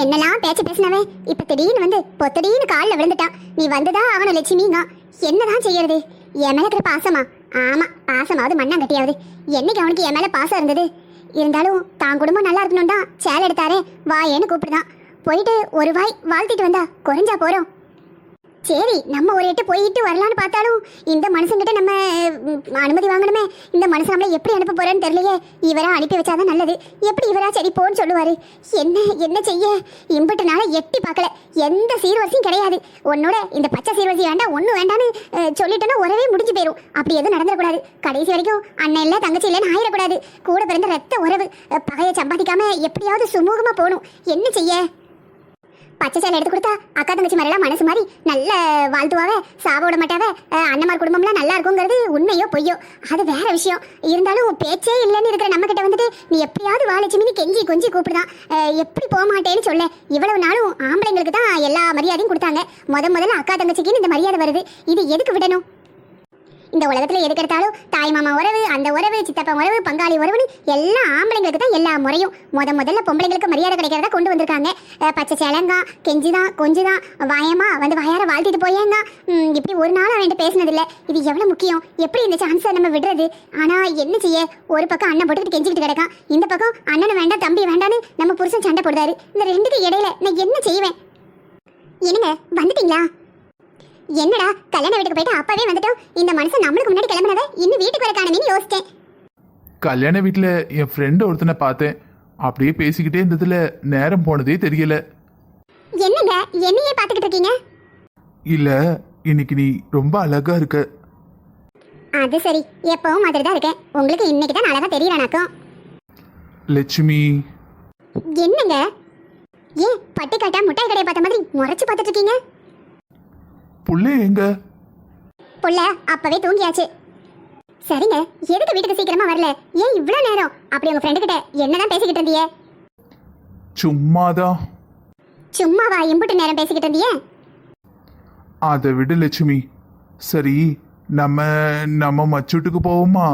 என்னெல்லாம் பேச்சு பேசினவன் இப்ப திடீர்னு வந்து பொத்தடின்னு காலில் விழுந்துட்டான். நீ வந்துதான் அவனை லட்சுமிங்க. என்னதான் செய்யறது? என் மேல இருக்கிற பாசமா? ஆமா, பாசமாவது மண்ணாங்கட்டியாவது. என்னைக்கு அவனுக்கு என் மேல பாசம் இருந்தது? இருந்தாலும் தான் குடும்பம் நல்லா இருக்கணும் தான் சேலை எடுத்தாரே, வாயேன்னு கூப்பிடுதான். போயிட்டு ஒரு வாய் வாழ்த்திட்டு வந்தா குறைஞ்சா போறோம். சரி, நம்ம ஒரு எட்டு போயிட்டு வரலான்னு பார்த்தாலும் இந்த மனுஷங்கிட்ட நம்ம அனுமதி வாங்கணுமே. இந்த மனுஷன் நம்மளை எப்படி அனுப்ப போறேன்னு தெரியலையே. இவரா அனுப்பி வச்சாதான் நல்லது. எப்படி இவரா சரி போன்னு சொல்லுவாரு? என்ன செய்ய? இம்புட்டுனால எட்டி பார்க்கல. எந்த சீர்வரிசையும் கிடையாது. உன்னோட இந்த பச்சை சீர்வரிசை வேண்டாம், ஒன்றும் வேண்டான்னு சொல்லிட்டோன்னா உறவே முடிஞ்சு போயிடும். அப்படி எதுவும் நடந்துடக்கூடாது. கடைசி வரைக்கும் அண்ணன் இல்லை தங்கச்சி இல்லைன்னு ஆயிடக்கூடாது. கூட பிறந்த ரத்த உறவு. பகையை சம்பாதிக்காம எப்படியாவது சுமூகமா போகணும். என்ன செய்ய? பச்சை சேலை எடுத்து கொடுத்தா அக்கா தங்கச்சி மாதிரிலாம் மனசு மாதிரி நல்ல வாழ்த்துவாவே, சாவோட மாட்டாவே. அண்ணமார் குடும்பம்லாம் நல்லா இருக்குங்கிறது உண்மையோ பொய்யோ அது வேற விஷயம். இருந்தாலும் பேச்சே இல்லைன்னு இருக்கிற நம்ம கிட்ட வந்துட்டு நீ எப்படியாவது வாழச்சுமின்னு கெஞ்சி கொஞ்சி கூப்பிடுதான். எப்படி போக மாட்டேன்னு சொல்ல. இவ்வளவு நாளும் ஆம்பளைங்களுக்கு தான் எல்லா மரியாதையும் கொடுத்தாங்க. முதல்ல அக்கா தங்கச்சிக்குன்னு இந்த மரியாதை வருது. இது எதுக்கு விடணும்? இந்த உலகத்துல எதுக்கு எடுத்தாலும் தாய் மாமா உறவு, அந்த உறவு, சித்தப்பா உறவு, பங்காளி உறவுன்னு எல்லா ஆம்பளைங்களுக்கு தான் எல்லா முறையும். முதல்ல பொம்பளைங்களுக்கு மரியாதை கிடைக்கிறதா கொண்டு வந்திருக்காங்க. பச்சை சேலங்கா, கெஞ்சிதான், கொஞ்சிதான், வாயமா வந்து வாயார வாழ்த்திட்டு போயேங்க. இப்படி ஒரு நாள் அவன்கிட்ட பேசினதில்லை. இது எவ்வளவு முக்கியம்? எப்படி இந்த சான்ஸை நம்ம விடுறது? ஆனா என்ன செய்ய? ஒரு பக்கம் அண்ணன் போட்டுக்கிட்டு கெஞ்சிக்கிட்டு கிடக்கான், இந்த பக்கம் அண்ணனை வேண்டாம் தம்பி வேண்டான்னு நம்ம புருஷன் சண்டை போடுறாரு. இந்த ரெண்டுக்கு இடையில நான் என்ன செய்வேன்? என்னங்க வந்துட்டீங்களா? என்னடா கல்யாண வீட்டுக்கு போயிட்டு அப்பவே வந்துட்டோம். இந்த மனுஷன் நம்மளுக்கு முன்னாடி கிளம்பினதை இன்னும் வீட்டுக்கு வர காணுமேன்னு யோசிச்சேன். கல்யாண வீட்டில் என் ஃப்ரெண்டு ஒருத்தனை பார்த்தேன். அப்படியே பேசிக்கிட்டே இருந்ததுல நேரம் போனதே தெரியல. என்னங்க என்னையே பார்த்துக்கிட்டு இருக்கீங்க? இல்ல, இன்னைக்கு நீ ரொம்ப அழகா இருக்க. அது சரி, எப்பவும் மாதிரி தான் இருக்கேன். உங்களுக்கு இன்னைக்கு தான் அழகா தெரியறானாக்கும். லட்சுமி. என்னங்க ஏன் பட்டி காட்டா முட்டாய் கடையை பார்த்த மாதிரி முறைச்சு பார்த்துட்டு இருக்கீங்க? புள்ளே எங்க? புள்ள அப்பவே தூங்கியாச்சு. சரிங்க, எதுக்கு வீட்டுக்கு சீக்கிரமா வரல? ஏன் இவ்வளவு நேரம்? அப்படி உங்க ஃப்ரெண்டு கிட்ட என்னதான் பேசிக்கிட்டு இருந்தீங்க? சும்மாதான். சும்மாவா இம்புட்டு நேரம் பேசிக்கிட்டு இருந்தீங்க? அதை விடு லட்சுமி. சரி, நம்ம மச்சூட்டுக்கு போவோமா?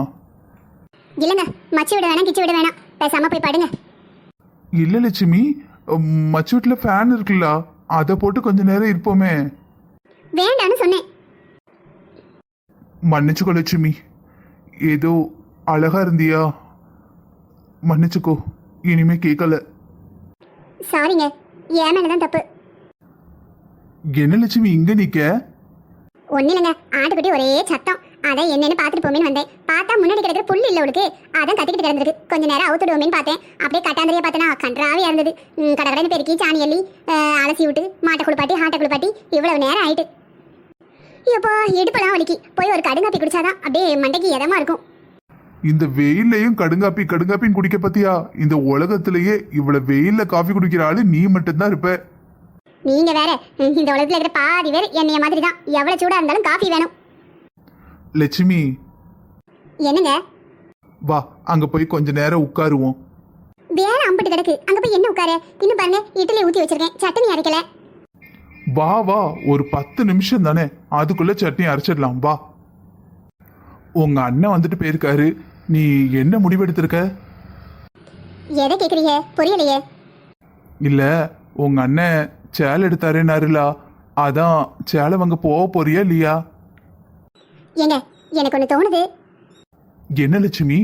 இல்லங்க, மச்சி விட வேணாம், கிச்சி விட வேணாம். பேசாம போய் படுங்க. இல்ல லட்சுமி, மச்சூட்ல ஃபேன் இருக்குல்ல, அதை போட்டு கொஞ்ச நேரம் இருப்போமே. வேண்டான்னு சொன்னேன். மன்னிச்சுக்கோ லட்சுமி, ஏதோ அழகா இருந்தியா, மன்னிச்சுக்கோ. இனிமே கேட்கல. சாரிங்க, என் மேலதான் தப்பு. என்ன லட்சுமி இங்க நிக்க? ஒண்ணு இல்லைங்க, ஆட்டுக்குட்டி ஒரே சத்தம். அதான் என்னன்னு பார்த்துட்டு போமேன்னு வந்தேன். பார்த்தா முன்னாடி கிடக்குற புல் இல்லை அவளுக்கு, அதான் கத்திக்கிட்டு கிடந்திருக்கு. கொஞ்ச நேரம் அவுத்துடுவோமேன்னு பார்த்தேன். அப்படியே கட்டாந்திரியா பார்த்தனா கன்றாவியா இருந்தது. கடற்கரை பெருக்கி சாணி அள்ளி அலசி விட்டு மாட்டை குளிப்பாட்டி ஆட்டை குளிப்பாட்டி இவ்வளவு நேரம் ஆயிட்டு. இப்போ இடுப்பெல்லாம் வலிக்கு. போய் ஒரு கடுங்காப்பி குடிச்சாதான் அப்படியே மண்டைக்கு இதமா இருக்கும். இந்த வெயிலையும் கடுங்காப்பின்னு குடிக்க பத்தியா? இந்த உலகத்திலேயே இவ்வளவு வெயில்ல காஃபி குடிக்கிற ஆளு நீ மட்டும்தான் இருப்ப. நீங்க வேற, இந்த உலகத்துல இருக்கிற பாதி பேர் என்னைய மாதிரி தான். எவ்வளவு சூடா இருந்தாலும் காஃபி வேணும். லட்சுமி. என்னங்க? வா, அங்க போய் கொஞ்ச நேரம் உட்காருவோம். வேற அம்பிட்டு கிடக்கு, அங்க போய் என்ன உட்கார? இன்னும் பாருங்க, இட்லி ஊத்தி வச்சிருக்கேன், சட்னி அரைக்கல. வா வா, ஒரு 10 நிமிஷம் தானே, அதுக்குள்ள சட்னி அரைச்சிடலாம். வா. உங்க அண்ணன் வந்துட்டு போயிருக்காரு. நீ என்ன முடிவெடுத்திருக்க? எதை கேக்குறீங்க? புரியலையே. இல்ல, உங்க அண்ணன் சேலை எடுத்தாருன்னாருல, அதான் சேலை வாங்க போக போறியா இல்லையா? ஏங்க, எனக்கு ஒண்ணு தோணுது. என்ன லட்சுமி?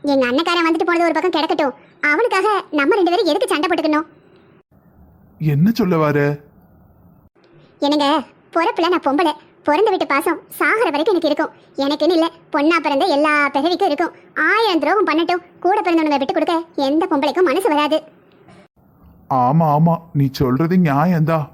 எங்க அண்ணக்காரன் வந்துட்டு போனது ஒரு பக்கம் கிடக்கட்டும், அவனுக்காக நம்ம 2 பேரும் எதுக்கு சண்டை போட்டுக்கணும்? என்ன சொல்ல வர? என்னங்க, பொறப்புல நான் பொம்பளை. பிறந்த வீட்டு பாசம் சாகர வரைக்கும் எனக்கு இருக்கும். எனக்குன்னு இல்ல, பொண்ணா பிறந்த எல்லா பிறவிக்கும் இருக்கும். 1000 துரோகம் பண்ணட்டும், கூட பிறந்தவங்க விட்டு கொடுக்க எந்த பொம்பளைக்கும் மனசு வராது. ஆமா ஆமா, நீ சொல்றது நியாயம்தான்.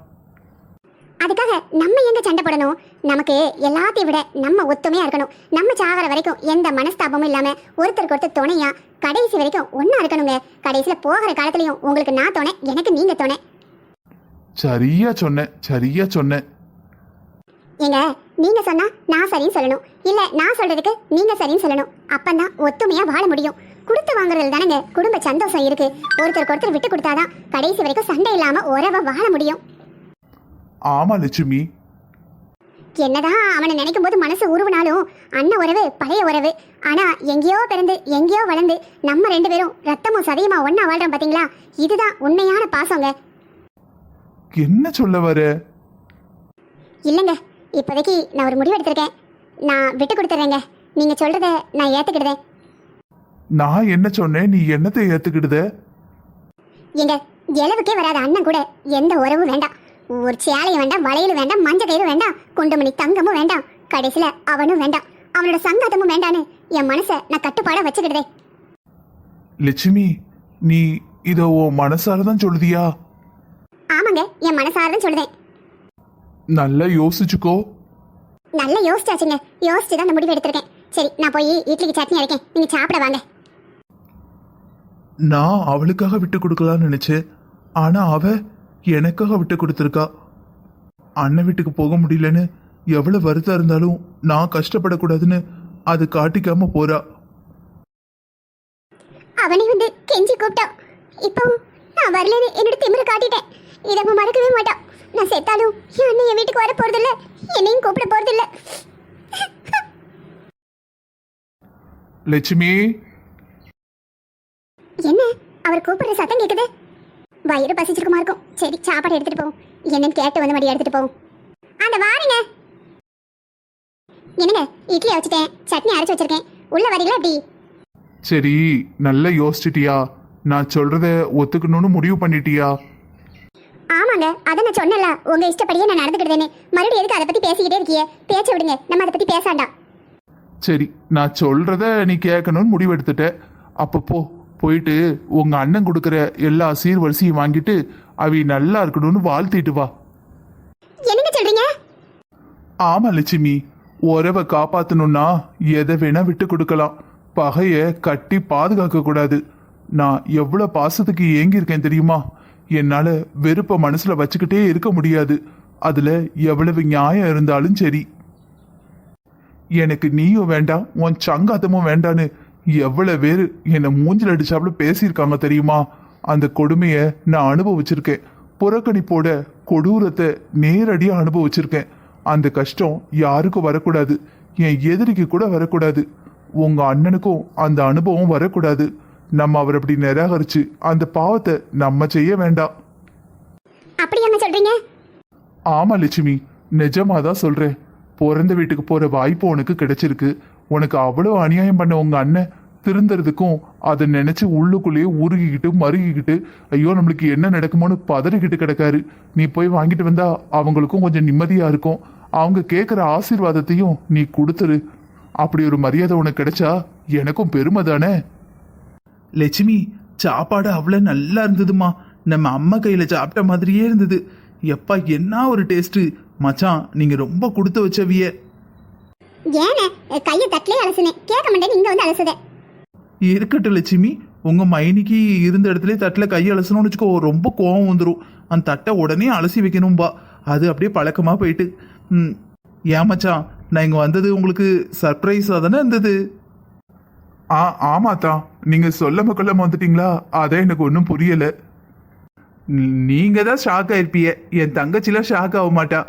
அதுக்காக நம்ம எங்க சண்டை போடணும்? நமக்கு எல்லாத்தையும் விட நம்ம ஒத்துமையா இருக்கணும். நம்ம சாகர வரைக்கும் எந்த மனஸ்தாபமும் இல்லாம ஒருத்தருக்கு ஒருத்தர் துணையா கடைசி வரைக்கும் ஒன்னா இருக்கணுங்க. கடைசியில போகிற காலத்திலயும் உங்களுக்கு நான் துணை, எனக்கு நீங்க துணை. சரியா சொன்ன. ஏங்க, நீங்க சொன்னா நான் சரின்னு சொல்லணும், இல்ல நான் சொல்றதுக்கு நீங்க சரின்னு சொல்லணும். அப்பதான் ஒத்துமையா வாழ முடியும். கொடுத்து வாங்குறதுல தானங்க குடும்ப சந்தோஷம் இருக்கு. ஒருத்தருக்கு ஒருத்தர் விட்டு கொடுத்தாதான் கடைசி வரைக்கும் சண்டை இல்லாம உறவை வாழ முடியும். ஆமா லட்சுமி. என்னதான் அவனை நினைக்கும் போது மனசு உருவினாலும் அண்ணன் உறவு பழைய உறவு. ஆனா எங்கேயோ பிறந்து எங்கேயோ வளர்ந்து நம்ம 2 பேரும் ரத்தமும் சதையுமா ஒண்ணா வாழ்றோம் பாத்தீங்களா? இதுதான் உண்மையான பாசங்க. என்ன சொல்ல வர? இல்லைங்க, இப்போதைக்கு நான் ஒரு முடிவு எடுத்திருக்கேன். நான் விட்டு கொடுத்துட்றேங்க. நீங்க சொல்றத நான் ஏத்துக்கிடுதேன். நான் என்ன சொன்னேன், நீ என்னத்தை ஏத்துக்கிடுத? எங்க இளவுக்கே வராத அண்ணன் கூட எந்த உறவும் வேண்டாம். ஒரு சேலையும் வேண்டாம், வளையலும் வேண்டாம், மஞ்ச கயிறு வேண்டாம், குண்டுமணி தங்கமும் வேண்டாம், கடைசியில அவனும் வேண்டாம், அவனோட சங்காத்தமும் வேண்டான்னு என் மனசை நான் கட்டுப்பாட வச்சுக்கிடுதே. லட்சுமி, நீ இத உன் மனசாலதான் சொல்லுதியா? ஆமாங்க, என் மனசாரதான் சொல்லுதேன். நல்லா யோசிச்சுக்கோ. நல்லா யோசிச்சாச்சுங்க. யோசிச்சுதான் அந்த முடிவு எடுத்திருக்கேன். சரி, நான் போய் இட்லிக்கு சட்னி அரைக்கேன், நீங்க சாப்பிட வாங்க. நான் அவளுக்காக விட்டு கொடுக்கலாம்னு நினைச்சேன். ஆனா அவ எனக்காக விட்டு கொடுத்துருக்கா. அண்ணன் வீட்டுக்கு போக முடியலன்னு எவ்வளவு வருத்தம் இருந்தாலும் நான் கஷ்டப்படக்கூடாதுன்னு அது காட்டிக்காம போறா. அவனை வந்து கெஞ்சி கூப்பிட்டான். இப்போ நான் வரலன்னு என்னோட திமிர காட்டிட்டேன். இதை அவன் மறக்கவே மாட்டான். நான் செத்தாலும் என் அண்ணன் என் வீட்டுக்கு வர போறதில்ல, என்னையும் கூப்பிட போறதில்ல. லட்சுமி, என்ன அவர் கூப்பிடுற சத்தம் கேக்குது? வயிறு பசிச்சிருக்குமா இருக்கும். சரி, சாப்பாடு எடுத்துட்டு போவோம். என்னன்னு கேட்டு வந்து மடி எடுத்துட்டு போவோம். அந்த வாருங்க. என்னங்க, இட்லி வச்சுட்டேன், சட்னி அரைச்சு வச்சிருக்கேன். உள்ள வரீங்களா எப்படி? சரி, நல்லா யோசிச்சிட்டியா? நான் சொல்றத ஒத்துக்கணும்னு முடிவு பண்ணிட்டியா? ஆமாங்க, அதை நான் சொன்னல, உங்க இஷ்டப்படியே நான் நடந்துக்கிட்டேன்னு. மறுபடியும் எதுக்கு அதை பத்தி பேசிக்கிட்டே இருக்கியே? பேச்ச விடுங்க, நம்ம அதை பத்தி பேசாண்டா. சரி, நான் சொல்றத நீ கேட்கணும்னு முடிவு எடுத்துட்ட. அப்ப போயிட்டு உங்க அண்ணன் கொடுக்குற எல்லா சீர்வரிசையும் வாங்கிட்டு அவி நல்லா இருக்கணும்னு வாழ்த்திட்டு வா. என்னங்க சொல்றீங்க? ஆமா லட்சுமி, உறவை காப்பாத்தணும்னா எதை வேணா விட்டு கொடுக்கலாம். பகைய கட்டி பாதுகாக்க கூடாது. நான் எவ்வளவு பாசத்துக்கு ஏங்கி இருக்கேன் தெரியுமா? என்னால வெறுப்ப மனசுல வச்சுக்கிட்டே இருக்க முடியாது. அதுல எவ்வளவு நியாயம் இருந்தாலும் சரி. எனக்கு நீயும் வேண்டாம், உன் சங்காத்தமும் வேண்டான்னு எவ்வளவு பேரு என்னை மூஞ்சில் அடிச்சாப்புல பேசியிருக்காங்க தெரியுமா? அந்த கொடுமைய நான் அனுபவிச்சிருக்கேன். புறக்கணிப்போட கொடூரத்தை நேரடியா அனுபவிச்சிருக்கேன். அந்த கஷ்டம் யாருக்கும் வரக்கூடாது, என் எதிரிக்கு கூட வரக்கூடாது. உங்க அண்ணனுக்கும் அந்த அனுபவம் வரக்கூடாது. நம்ம அவர் அப்படி நிராகரிச்சு அந்த பாவத்தை நம்ம செய்ய வேண்டாம். அப்படி என்ன சொல்றீங்க? ஆமா லட்சுமி, நிஜமாதான் சொல்றேன். பிறந்த வீட்டுக்கு போற வாய்ப்பு உனக்கு கிடைச்சிருக்கு. உனக்கு அவ்வளவு அநியாயம் பண்ண உங்க அண்ணன் திருந்துறதுக்கும் அதை நினைச்சு உள்ளுக்குள்ளேயே உருகிக்கிட்டு மருகிக்கிட்டு ஐயோ நம்மளுக்கு என்ன நடக்குமோன்னு பதறிக்கிட்டு கிடக்காரு. நீ போய் வாங்கிட்டு வந்தா அவங்களுக்கும் கொஞ்சம் நிம்மதியா இருக்கும். அவங்க கேட்குற ஆசீர்வாதத்தையும் நீ கொடுத்துரு. அப்படி ஒரு மரியாதை உனக்கு கிடைச்சா எனக்கும் பெருமை தானே. லட்சுமி, சாப்பாடு அவ்வளோ நல்லா இருந்ததுமா. நம்ம அம்மா கையில சாப்பிட்ட மாதிரியே இருந்தது. எப்பா, என்ன ஒரு டேஸ்ட் மச்சான். நீங்க ரொம்ப கொடுத்து வச்சவிய. ஏனே கையை தட்டிலே அலசுனேன், கேட்க மாட்டேன், இங்க வந்து அலசுதே. இருக்கட்டும் லட்சுமி, உங்க மைனிக்கு இருந்த இடத்துல தட்டில் கை அலசணும்னு வச்சுக்கோ, ரொம்ப கோவம் வந்துடும். அந்த தட்டை உடனே அலசி வைக்கணும்பா. அது அப்படியே பழக்கமா போயிட்டு. ஏன் மச்சான், நான் இங்க வந்தது உங்களுக்கு சர்ப்ரைஸா தானே இருந்தது? ஆமாத்தான், நீங்க சொல்ல கொள்ளாம வந்துட்டீங்களா? அதான் எனக்கு ஒன்றும் புரியல. நீங்க தான் ஷாக் ஆயிருப்பீங்க. என் தங்கச்சிலாம் ஷாக் ஆக மாட்டா.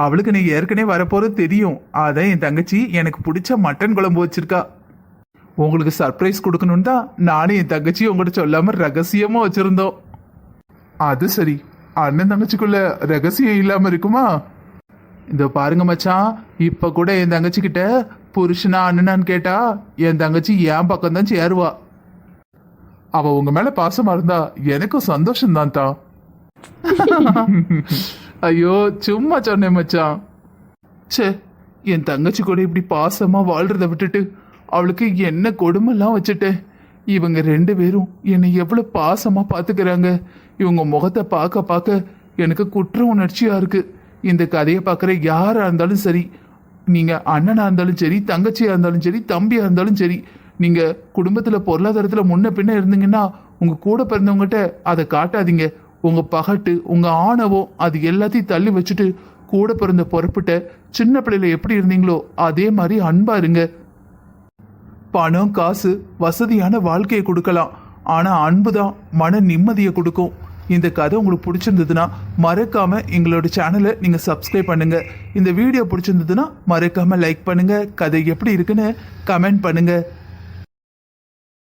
அவளுக்கு நீ ஏற்கனவே வரப்போறது தெரியும். அதான் என் தங்கச்சி எனக்கு பிடிச்ச மட்டன் குழம்பு வச்சிருக்கா. உங்களுக்கு சர்ப்ரைஸ் கொடுக்கணும்னு தான் நானும் என் தங்கச்சி உங்கள்கிட்ட சொல்லாம ரகசியமா வச்சிருந்தோம். அது சரி, அண்ணன் தங்கச்சிக்குள்ள ரகசியம் இல்லாம இருக்குமா? இந்த பாருங்க மச்சான், இப்ப கூட என் தங்கச்சி கிட்ட புருஷனா அண்ணனான்னு கேட்டா என் தங்கச்சி என் பக்கம் தான் சேருவா. அவ உங்க மேல பாசமா இருந்தா எனக்கும் சந்தோஷம் தான் தான். ஐயோ, சும்மா சொன்னேன் மச்சான். சே, என் தங்கச்சி கூட இப்படி பாசமா வாழ்றத விட்டுட்டு அவளுக்கு என்ன கொடுமைலாம் வச்சுட்டேன். இவங்க 2 பேரும் என்னை எவ்வளவு பாசமா பாத்துக்கிறாங்க. இவங்க முகத்தை பார்க்க பார்க்க எனக்கு குற்ற உணர்ச்சியா இருக்கு. இந்த கதையை பார்க்குற யாரா இருந்தாலும் சரி, நீங்க அண்ணனா இருந்தாலும் சரி, தங்கச்சியா இருந்தாலும் சரி, தம்பியா இருந்தாலும் சரி, நீங்க குடும்பத்துல பொருளாதாரத்துல முன்ன பின்ன இருந்தீங்கன்னா உங்க கூட பிறந்தவங்ககிட்ட அதை காட்டாதீங்க. உங்க பகட்டு, உங்க ஆணவம், அது எல்லாத்தையும் தள்ளி வச்சுட்டு கூட பிறந்த பொறுப்பிட்ட சின்ன பிள்ளையில எப்படி இருந்தீங்களோ அதே மாதிரி அன்பா இருங்க. பணம் காசு வசதியான வாழ்க்கையை கொடுக்கலாம், ஆனா அன்பு தான் மன நிம்மதியை கொடுக்கும். இந்த கதை உங்களுக்கு பிடிச்சிருந்ததுன்னா மறக்காம எங்களோட சேனலை நீங்க சப்ஸ்கிரைப் பண்ணுங்க. இந்த வீடியோ பிடிச்சிருந்ததுன்னா மறக்காம லைக் பண்ணுங்க. கதை எப்படி இருக்குன்னு கமெண்ட் பண்ணுங்க.